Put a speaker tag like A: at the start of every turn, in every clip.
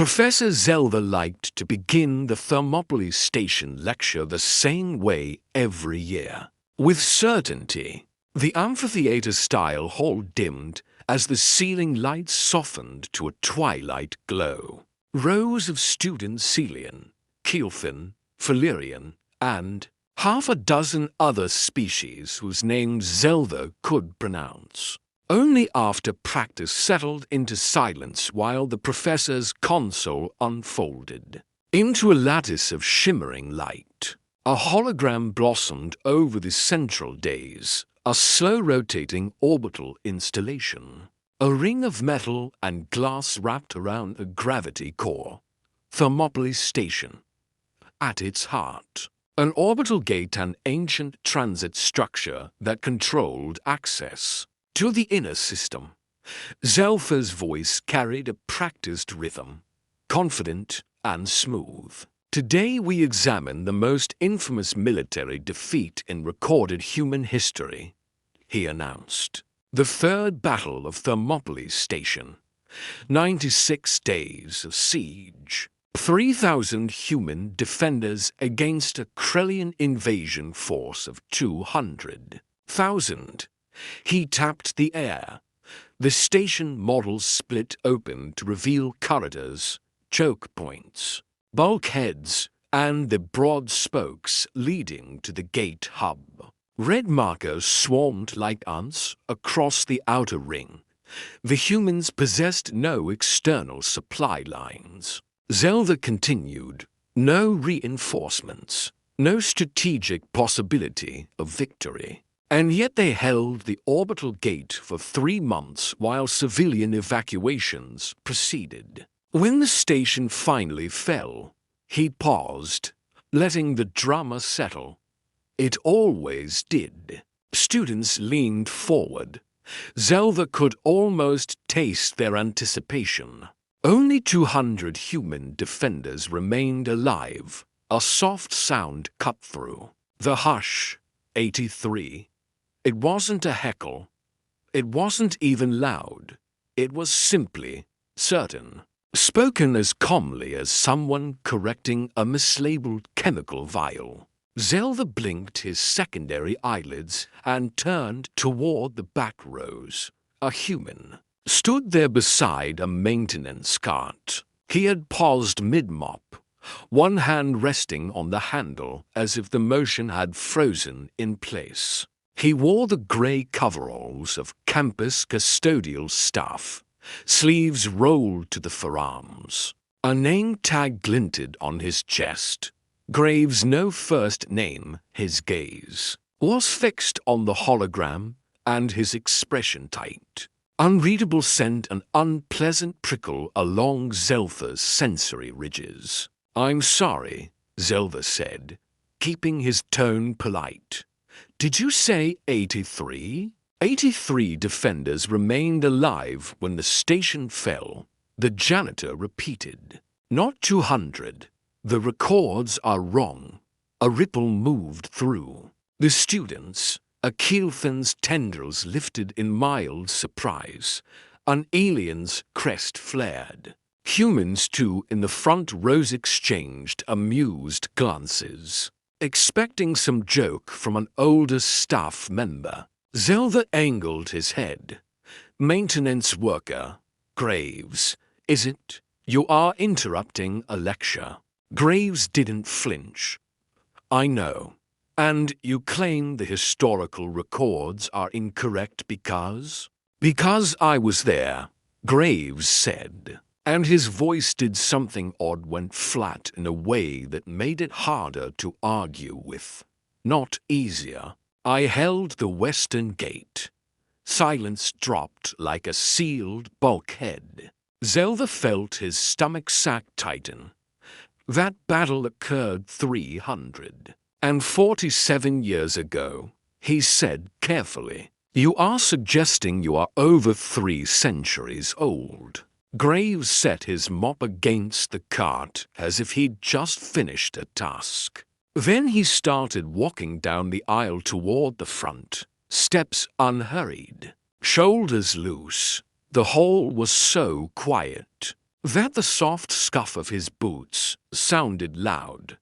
A: Professor Zelda liked to begin the Thermopylae Station lecture the same way every year. With certainty, the amphitheater-style hall dimmed as the ceiling lights softened to a twilight glow. Rows of students Celian, Keelfin, Falerian, and half a dozen other species whose names Zelda could pronounce. Only after practice settled into silence while the professor's console unfolded. Into a lattice of shimmering light, a hologram blossomed over the central days, a slow-rotating orbital installation. A ring of metal and glass wrapped around a gravity core. Thermopylae Station. At its heart, an orbital gate, an ancient transit structure that controlled access to the inner system. Zelda's voice carried a practiced rhythm, confident and smooth. Today we examine the most infamous military defeat in recorded human history, he announced. The Third Battle of Thermopylae Station. 96 days of siege. 3,000 human defenders against a Krellian invasion force of 200,000. He tapped the air. The station models split open to reveal corridors, choke points, bulkheads, and the broad spokes leading to the gate hub. Red markers swarmed like ants across the outer ring. The humans possessed no external supply lines. Zelda continued, no reinforcements, no strategic possibility of victory. And yet they held the orbital gate for 3 months while civilian evacuations proceeded. When the station finally fell, he paused, letting the drama settle. It always did. Students leaned forward. Zelda could almost taste their anticipation. Only 200 human defenders remained alive. A soft sound cut through. The hush. 83. It wasn't a heckle. It wasn't even loud. It was simply certain. Spoken as calmly as someone correcting a mislabeled chemical vial. Zelda blinked his secondary eyelids and turned toward the back rows. A human stood there beside a maintenance cart. He had paused mid-mop, one hand resting on the handle as if the motion had frozen in place. He wore the grey coveralls of campus custodial staff, sleeves rolled to the forearms. A name tag glinted on his chest. Graves' no first name, his gaze was fixed on the hologram, and his expression tight. Unreadable sent an unpleasant prickle along Zelda's sensory ridges. I'm sorry, Zelda said, keeping his tone polite. Did you say 83? 83 defenders remained alive when the station fell, the janitor repeated. Not 200. The records are wrong. A ripple moved through. The students, Keelfin's tendrils lifted in mild surprise. An alien's crest flared. Humans, too, in the front rows exchanged amused glances, expecting some joke from an older staff member. Zelda angled his head. Maintenance worker, Graves, is it? You are interrupting a lecture. Graves didn't flinch. I know. And you claim the historical records are incorrect because? Because I was there, Graves said. And his voice did something odd, went flat in a way that made it harder to argue with. Not easier. I held the western gate. Silence dropped like a sealed bulkhead. Zelda felt his stomach sack tighten. That battle occurred 347 years ago, he said carefully. You are suggesting you are over 3 centuries old. Graves set his mop against the cart as if he'd just finished a task. Then he started walking down the aisle toward the front, steps unhurried, shoulders loose. The hall was so quiet. That the soft scuff of his boots sounded loud.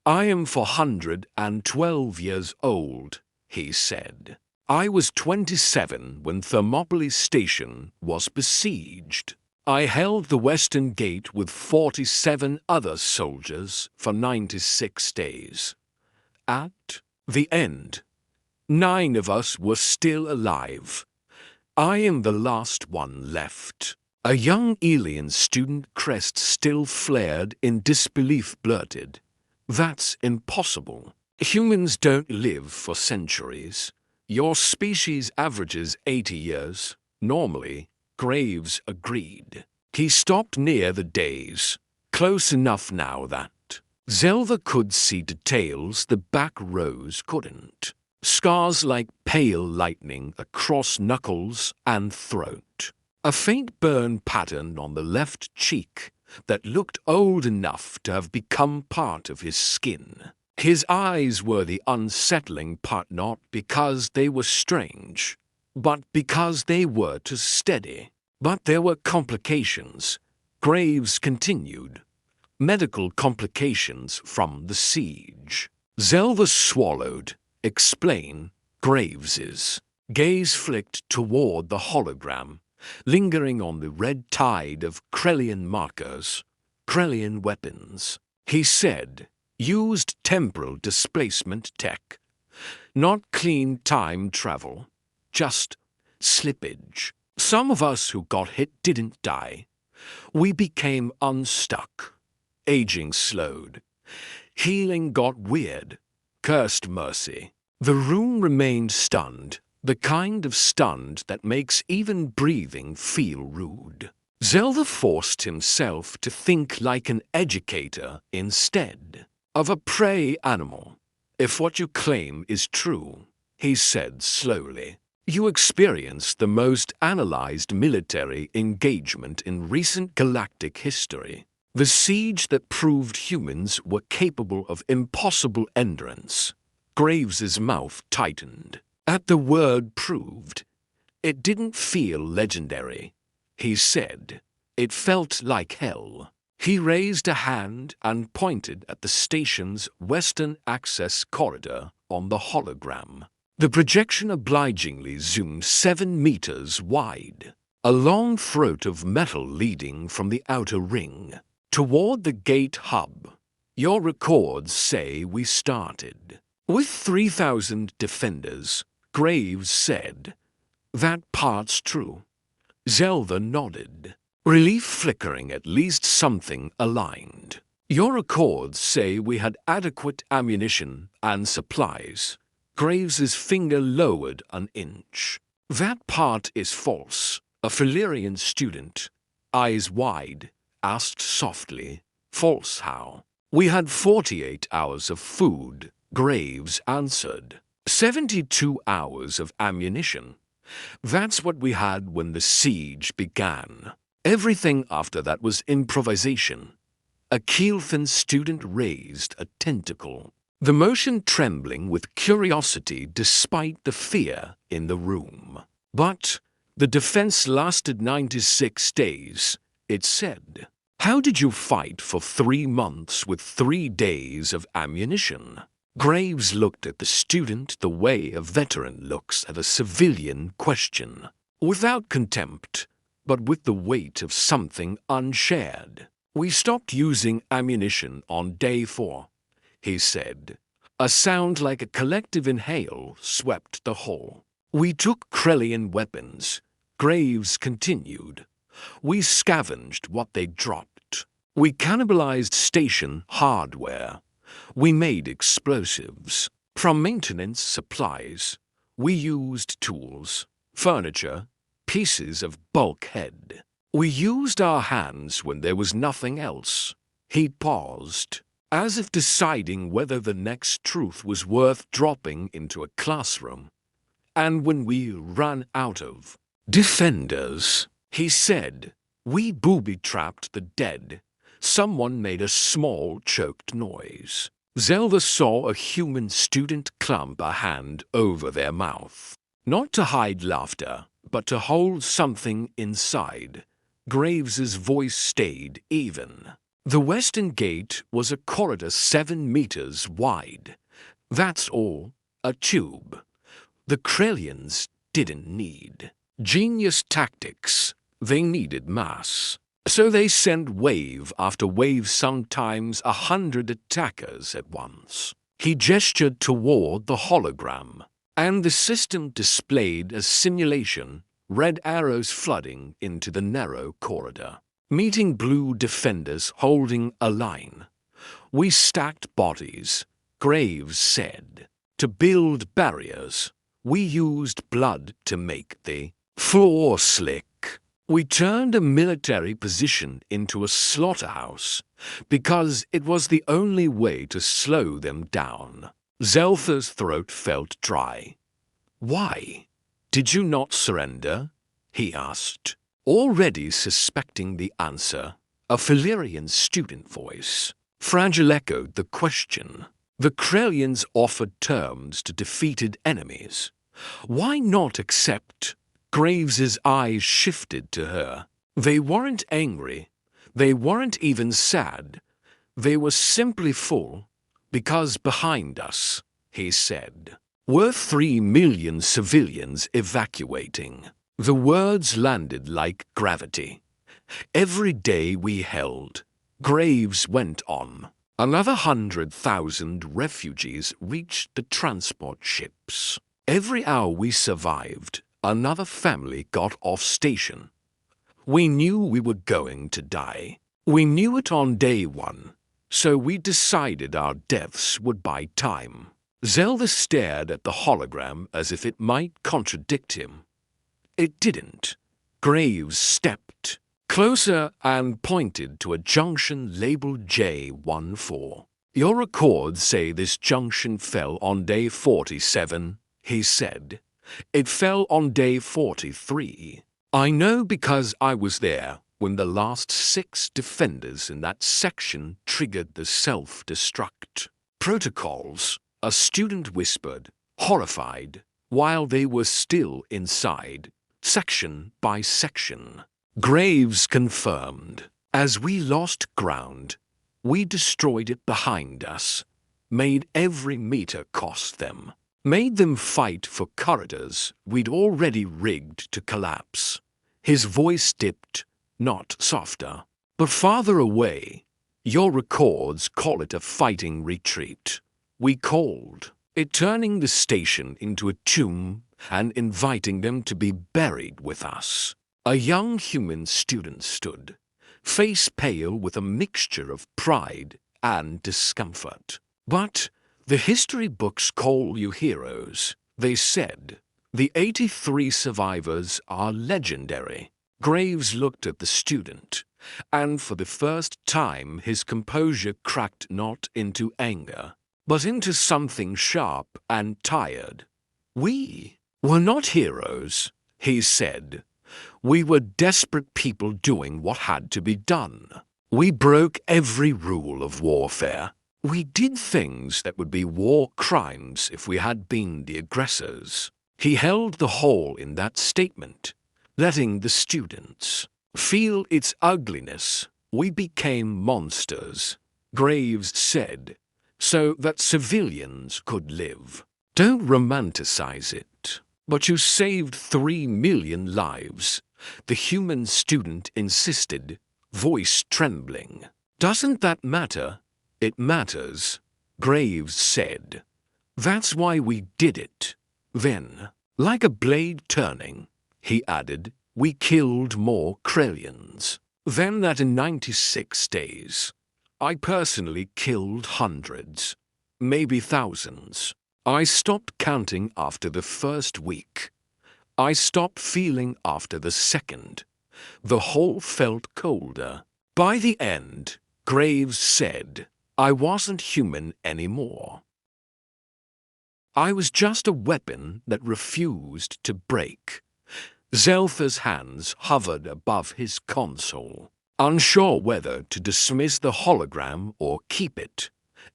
A: "I am 412 years old," he said. "I was 27 when Thermopylae Station was besieged. I held the western gate with 47 other soldiers for 96 days. At the end, 9 of us were still alive. I am the last one left." A young alien student crest still flared in disbelief blurted, "That's impossible. Humans don't live for centuries. Your species averages 80 years, normally," Graves agreed. He stopped near the days, close enough now that Zelda could see details the back rows couldn't. Scars like pale lightning across knuckles and throat. A faint burn pattern on the left cheek that looked old enough to have become part of his skin. His eyes were the unsettling part, not because they were strange, but because they were too steady. But there were complications, Graves continued. Medical complications from the siege. Zelda swallowed. "Explain." Graves's gaze flicked toward the hologram, lingering on the red tide of Krellian markers, Krellian weapons. He said, "Used temporal displacement tech. Not clean time travel, just slippage. Some of us who got hit didn't die. We became unstuck. Aging slowed. Healing got weird. Cursed mercy." The room remained stunned. The kind of stunned that makes even breathing feel rude. Zelda forced himself to think like an educator instead of a prey animal. "If what you claim is true," he said slowly, "you experienced the most analyzed military engagement in recent galactic history. The siege that proved humans were capable of impossible endurance." Graves's mouth tightened. At the word proved. "It didn't feel legendary," he said. "It felt like hell." He raised a hand and pointed at the station's western access corridor on the hologram. The projection obligingly zoomed 7 meters wide. A long throat of metal leading from the outer ring toward the gate hub. "Your records say we started with 3,000 defenders," Graves said. "That part's true." Zelda nodded, relief flickering. At least something aligned. "Your records say we had adequate ammunition and supplies." Graves's finger lowered an inch. "That part is false." A Philirian student, eyes wide, asked softly, "False how?" "We had 48 hours of food," Graves answered. 72 hours of ammunition. That's what we had when the siege began. Everything after that was improvisation. A Keelfin student raised a tentacle, the motion trembling with curiosity despite the fear in the room. "But the defense lasted 96 days, it said. How did you fight for 3 months with 3 days of ammunition?" Graves looked at the student the way a veteran looks at a civilian question, without contempt, but with the weight of something unshared. "We stopped using ammunition on day 4, he said. A sound like a collective inhale swept the hall. "We took Krellian weapons," Graves continued. "We scavenged what they dropped. We cannibalized station hardware. We made explosives. From maintenance supplies, we used tools, furniture, pieces of bulkhead. We used our hands when there was nothing else." He paused, as if deciding whether the next truth was worth dropping into a classroom. "And when we ran out of defenders," he said, "we booby-trapped the dead." Someone made a small, choked noise. Zelda saw a human student clamp a hand over their mouth. Not to hide laughter, but to hold something inside. Graves's voice stayed even. The western gate was a corridor 7 meters wide. That's all, a tube. The Krellians didn't need genius tactics. They needed mass. So they sent wave after wave, sometimes 100 attackers at once. He gestured toward the hologram, and the system displayed a simulation, red arrows flooding into the narrow corridor, meeting blue defenders holding a line. We stacked bodies, Graves said. To build barriers, we used blood to make the floor slick. We turned a military position into a slaughterhouse because it was the only way to slow them down. Zeltha's throat felt dry. Why? Did you not surrender? He asked, already suspecting the answer. A Philirian student voice. Fragile echoed the question. The Krellians offered terms to defeated enemies. Why not accept? Graves's eyes shifted to her. They weren't angry. They weren't even sad. They were simply full. Because behind us, he said, were 3 million civilians evacuating. The words landed like gravity. Every day we held, Graves went on. Another 100,000 refugees reached the transport ships. Every hour we survived, another family got off station. We knew we were going to die. We knew it on day 1, so we decided our deaths would buy time. Zelda stared at the hologram as if it might contradict him. It didn't. Graves stepped closer and pointed to a junction labeled J14. Your records say this junction fell on day 47, he said. It fell on day 43. I know because I was there when the last 6 defenders in that section triggered the self-destruct. Protocols, a student whispered, horrified, while they were still inside, section by section. Graves confirmed. As we lost ground, we destroyed it behind us, made every meter cost them, made them fight for corridors we'd already rigged to collapse. His voice dipped, not softer, but farther away. Your records call it a fighting retreat. We called it turning the station into a tomb and inviting them to be buried with us. A young human student stood, face pale with a mixture of pride and discomfort. But the history books call you heroes, they said. The 83 survivors are legendary. Graves looked at the student, and for the first time his composure cracked not into anger, but into something sharp and tired. We were not heroes, he said. We were desperate people doing what had to be done. We broke every rule of warfare. We did things that would be war crimes if we had been the aggressors. He held the hole in that statement, letting the students feel its ugliness. We became monsters, Graves said, so that civilians could live. Don't romanticize it. But you saved 3 million lives, the human student insisted, voice trembling. Doesn't that matter? It matters, Graves said. That's why we did it. Then, like a blade turning, he added, we killed more Krellians. Then that in 96 days, I personally killed hundreds, maybe thousands. I stopped counting after the first week. I stopped feeling after the second. The hole felt colder. By the end, Graves said, I wasn't human anymore. I was just a weapon that refused to break. Zeltha's hands hovered above his console, unsure whether to dismiss the hologram or keep it.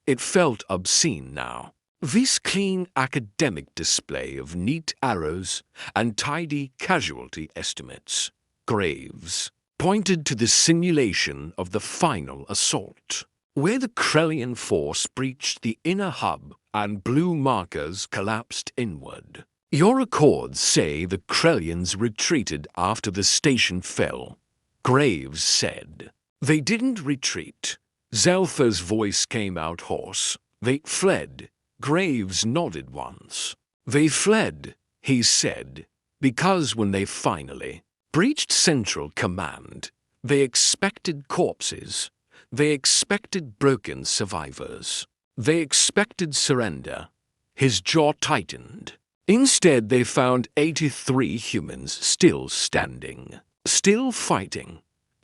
A: It felt obscene now. This clean academic display of neat arrows and tidy casualty estimates. Graves pointed to the simulation of the final assault, where the Krellian force breached the inner hub and blue markers collapsed inward. Your records say the Krellians retreated after the station fell, Graves said. They didn't retreat. Zelfa's voice came out hoarse. They fled. Graves nodded once. They fled, he said, because when they finally breached Central Command, they expected corpses. They expected broken survivors. They expected surrender. His jaw tightened. Instead, they found 83 humans still standing, still fighting,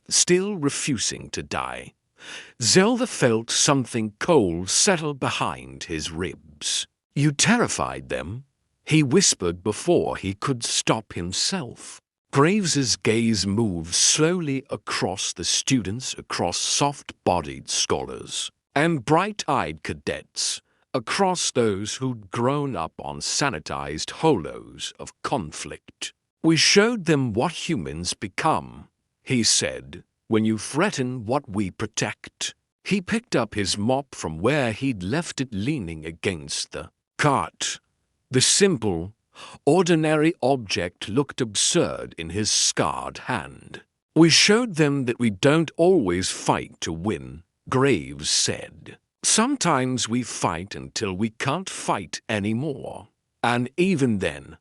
A: still refusing to die. Zelda felt something cold settle behind his ribs. You terrified them, he whispered before he could stop himself. Graves's gaze moved slowly across the students, across soft-bodied scholars and bright-eyed cadets, across those who'd grown up on sanitized holos of conflict. We showed them what humans become, he said, when you threaten what we protect. He picked up his mop from where he'd left it leaning against the cart. The simple, ordinary object looked absurd in his scarred hand. We showed them that we don't always fight to win, Graves said. Sometimes we fight until we can't fight anymore. And even then,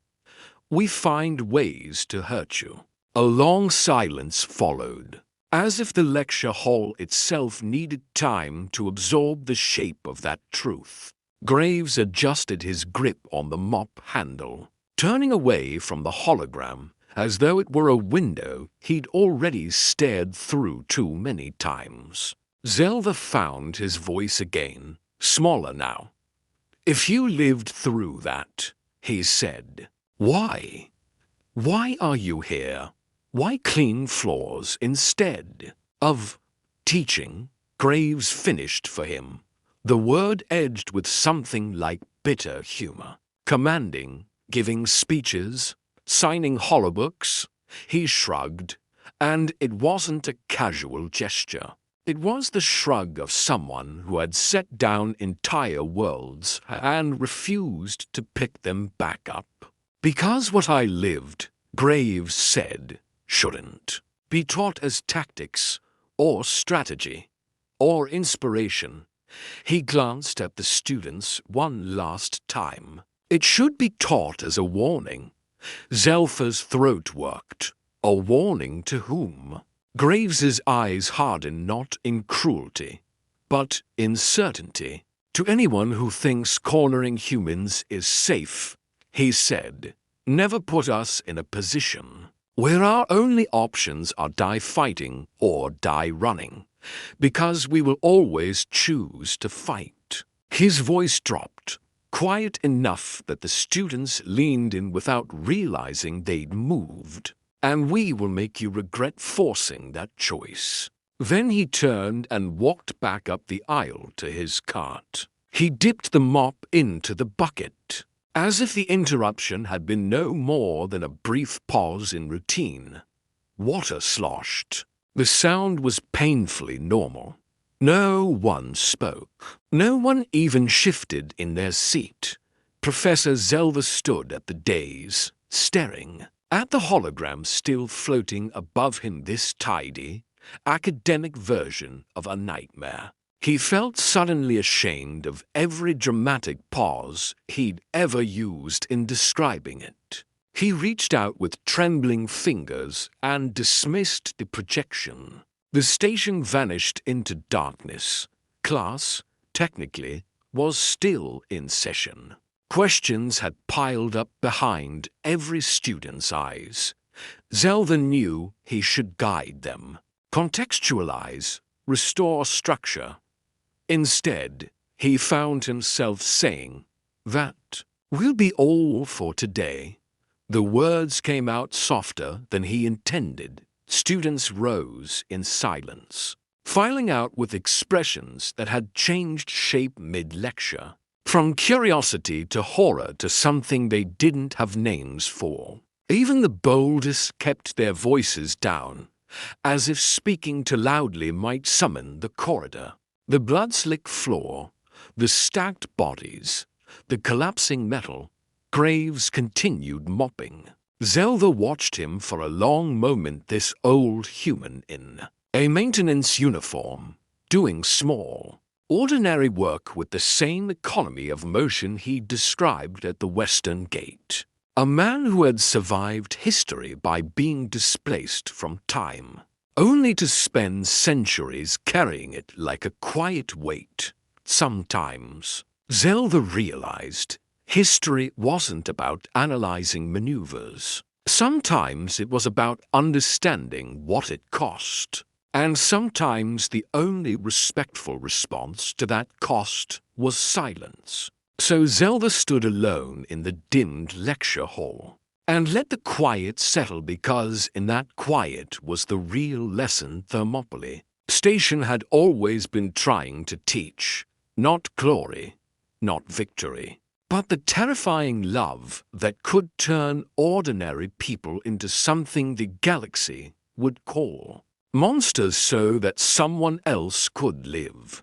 A: we find ways to hurt you. A long silence followed, as if the lecture hall itself needed time to absorb the shape of that truth. Graves adjusted his grip on the mop handle, turning away from the hologram as though it were a window he'd already stared through too many times. Zelda found his voice again, smaller now. If you lived through that, he said, why? Why are you here? Why clean floors instead of teaching? Graves finished for him, the word edged with something like bitter humor. Commanding, giving speeches, signing holobooks. He shrugged, and it wasn't a casual gesture. It was the shrug of someone who had set down entire worlds and refused to pick them back up. Because what I lived, Graves said, shouldn't be taught as tactics or strategy or inspiration. He glanced at the students one last time. It should be taught as a warning. Zelfa's throat worked. A warning to whom? Graves's eyes hardened not in cruelty, but in certainty. To anyone who thinks cornering humans is safe, he said, never put us in a position where our only options are die fighting or die running, because we will always choose to fight. His voice dropped, quiet enough that the students leaned in without realizing they'd moved. And we will make you regret forcing that choice. Then he turned and walked back up the aisle to his cart. He dipped the mop into the bucket, as if the interruption had been no more than a brief pause in routine. Water sloshed. The sound was painfully normal. No one spoke. No one even shifted in their seat. Professor Zelda stood at the dais, staring at the hologram still floating above him, this tidy, academic version of a nightmare. He felt suddenly ashamed of every dramatic pause he'd ever used in describing it. He reached out with trembling fingers and dismissed the projection. The station vanished into darkness. Class, technically, was still in session. Questions had piled up behind every student's eyes. Zelda knew he should guide them, contextualize, restore structure. Instead, he found himself saying, "That will be all for today." The words came out softer than he intended. Students rose in silence, filing out with expressions that had changed shape mid-lecture. From curiosity to horror to something they didn't have names for. Even the boldest kept their voices down, as if speaking too loudly might summon the corridor. The blood-slick floor, the stacked bodies, the collapsing metal, Graves continued mopping. Zelda watched him for a long moment, this old human in a maintenance uniform, doing small, ordinary work with the same economy of motion he described at the Western Gate. A man who had survived history by being displaced from time, only to spend centuries carrying it like a quiet weight. Sometimes, Zelda realized, history wasn't about analyzing maneuvers. Sometimes it was about understanding what it cost. And sometimes the only respectful response to that cost was silence. So Zelda stood alone in the dimmed lecture hall and let the quiet settle, because in that quiet was the real lesson Thermopylae Station had always been trying to teach. Not glory, not victory, but the terrifying love that could turn ordinary people into something the galaxy would call monsters, so that someone else could live.